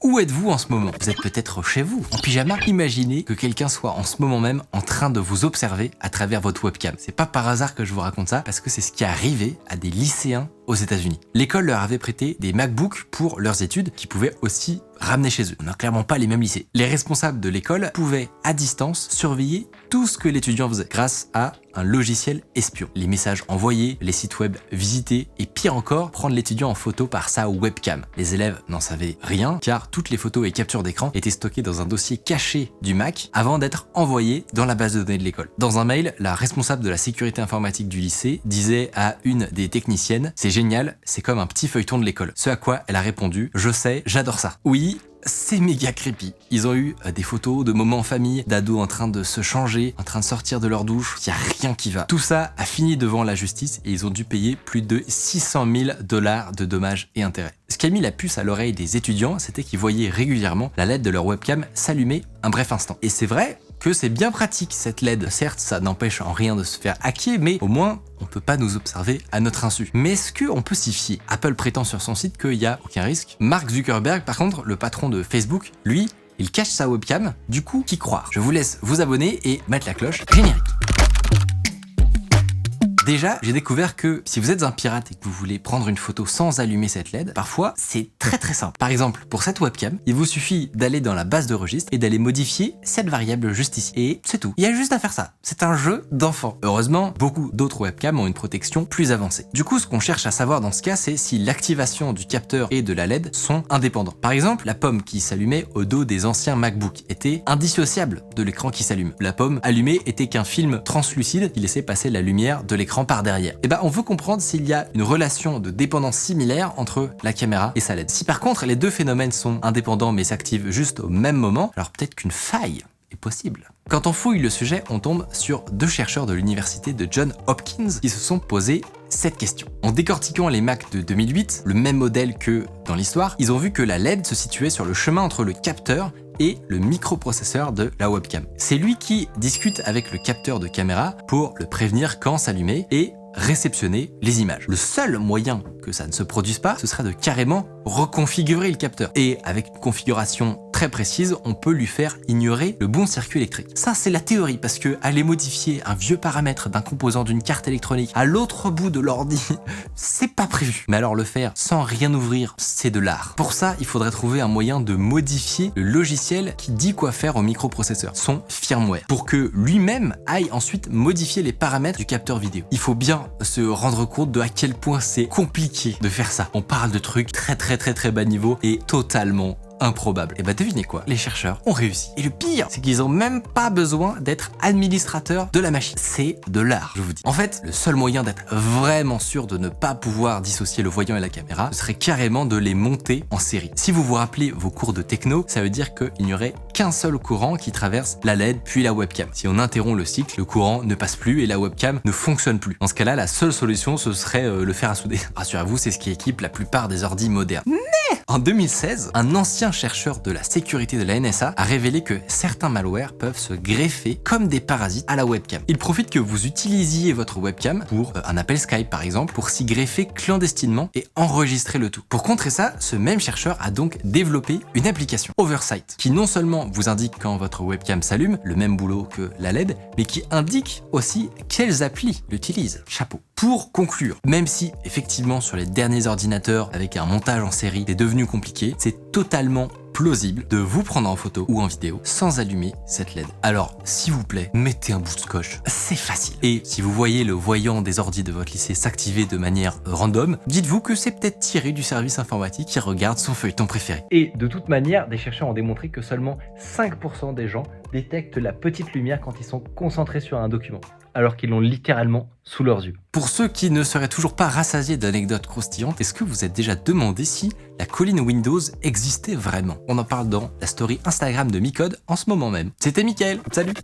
Où êtes-vous en ce moment? Vous êtes peut-être chez vous, en pyjama. Imaginez que quelqu'un soit en ce moment même en train de vous observer à travers votre webcam. C'est pas par hasard que je vous raconte ça, parce que c'est ce qui est arrivé à des lycéens aux États-Unis. L'école leur avait prêté des MacBooks pour leurs études qui pouvaient aussi ramener chez eux. On n'a clairement pas les mêmes lycées. Les responsables de l'école pouvaient à distance surveiller tout ce que l'étudiant faisait grâce à un logiciel espion. Les messages envoyés, les sites web visités et pire encore, prendre l'étudiant en photo par sa webcam. Les élèves n'en savaient rien car toutes les photos et captures d'écran étaient stockées dans un dossier caché du Mac avant d'être envoyées dans la base de données de l'école. Dans un mail, la responsable de la sécurité informatique du lycée disait à une des techniciennes: "C'est génial, c'est comme un petit feuilleton de l'école." Ce à quoi elle a répondu: "Je sais, j'adore ça." Oui, c'est méga creepy. Ils ont eu des photos de moments en famille, d'ados en train de se changer, en train de sortir de leur douche. Il n'y a rien qui va. Tout ça a fini devant la justice et ils ont dû payer plus de 600 000 $ de dommages et intérêts. Ce qui a mis la puce à l'oreille des étudiants, c'était qu'ils voyaient régulièrement la LED de leur webcam s'allumer un bref instant. Et c'est vrai que c'est bien pratique cette LED. Certes, ça n'empêche en rien de se faire hacker, mais au moins, on peut pas nous observer à notre insu. Mais est-ce qu'on peut s'y fier? Apple prétend sur son site qu'il n'y a aucun risque. Mark Zuckerberg, par contre, le patron de Facebook, lui, il cache sa webcam. Du coup, qui croire? Je vous laisse vous abonner et mettre la cloche. Générique. Déjà, j'ai découvert que si vous êtes un pirate et que vous voulez prendre une photo sans allumer cette LED, parfois c'est très simple. Par exemple, pour cette webcam, il vous suffit d'aller dans la base de registre et d'aller modifier cette variable juste ici. Et c'est tout. Il y a juste à faire ça. C'est un jeu d'enfant. Heureusement, beaucoup d'autres webcams ont une protection plus avancée. Du coup, ce qu'on cherche à savoir dans ce cas, c'est si l'activation du capteur et de la LED sont indépendants. Par exemple, la pomme qui s'allumait au dos des anciens MacBook était indissociable de l'écran qui s'allume. La pomme allumée était qu'un film translucide qui laissait passer la lumière de l'écran par derrière. Et on veut comprendre s'il y a une relation de dépendance similaire entre la caméra et sa LED. Si par contre les deux phénomènes sont indépendants mais s'activent juste au même moment, alors peut-être qu'une faille est possible. Quand on fouille le sujet, on tombe sur deux chercheurs de l'université de Johns Hopkins qui se sont posé cette question. En décortiquant les Mac de 2008, le même modèle que dans l'histoire, ils ont vu que la LED se situait sur le chemin entre le capteur et le microprocesseur de la webcam. C'est lui qui discute avec le capteur de caméra pour le prévenir quand s'allumer et réceptionner les images. Le seul moyen que ça ne se produise pas, ce serait de carrément reconfigurer le capteur. Et avec une configuration très précise, on peut lui faire ignorer le bon circuit électrique. Ça, c'est la théorie, parce que aller modifier un vieux paramètre d'un composant d'une carte électronique à l'autre bout de l'ordi, c'est pas prévu. Mais alors le faire sans rien ouvrir, c'est de l'art. Pour ça, il faudrait trouver un moyen de modifier le logiciel qui dit quoi faire au microprocesseur, son firmware, pour que lui-même aille ensuite modifier les paramètres du capteur vidéo. Il faut bien se rendre compte de à quel point c'est compliqué de faire ça. On parle de trucs très bas niveau et totalement improbable. Et devinez quoi? Les chercheurs ont réussi. Et le pire, c'est qu'ils ont même pas besoin d'être administrateurs de la machine. C'est de l'art, je vous dis. En fait, le seul moyen d'être vraiment sûr de ne pas pouvoir dissocier le voyant et la caméra, ce serait carrément de les monter en série. Si vous vous rappelez vos cours de techno, ça veut dire qu'il n'y aurait qu'un seul courant qui traverse la LED puis la webcam. Si on interrompt le cycle, le courant ne passe plus et la webcam ne fonctionne plus. Dans ce cas-là, la seule solution, ce serait le fer à souder. Rassurez-vous, c'est ce qui équipe la plupart des ordi modernes. En 2016, un ancien chercheur de la sécurité de la NSA a révélé que certains malwares peuvent se greffer comme des parasites à la webcam. Il profite que vous utilisiez votre webcam pour un appel Skype par exemple, pour s'y greffer clandestinement et enregistrer le tout. Pour contrer ça, ce même chercheur a donc développé une application, Oversight, qui non seulement vous indique quand votre webcam s'allume, le même boulot que la LED, mais qui indique aussi quelles applis l'utilisent. Chapeau. Pour conclure, même si effectivement sur les derniers ordinateurs avec un montage en série c'est devenu compliqué, c'est totalement plausible de vous prendre en photo ou en vidéo sans allumer cette LED. Alors, s'il vous plaît, mettez un bout de scotch. C'est facile. Et si vous voyez le voyant des ordis de votre lycée s'activer de manière random, dites-vous que c'est peut-être tiré du service informatique qui regarde son feuilleton préféré. Et de toute manière, des chercheurs ont démontré que seulement 5% des gens détectent la petite lumière quand ils sont concentrés sur un document, alors qu'ils l'ont littéralement sous leurs yeux. Pour ceux qui ne seraient toujours pas rassasiés d'anecdotes croustillantes, est-ce que vous êtes déjà demandé si la colline Windows existait vraiment? On en parle dans la story Instagram de Micode en ce moment même. C'était Mickaël, salut!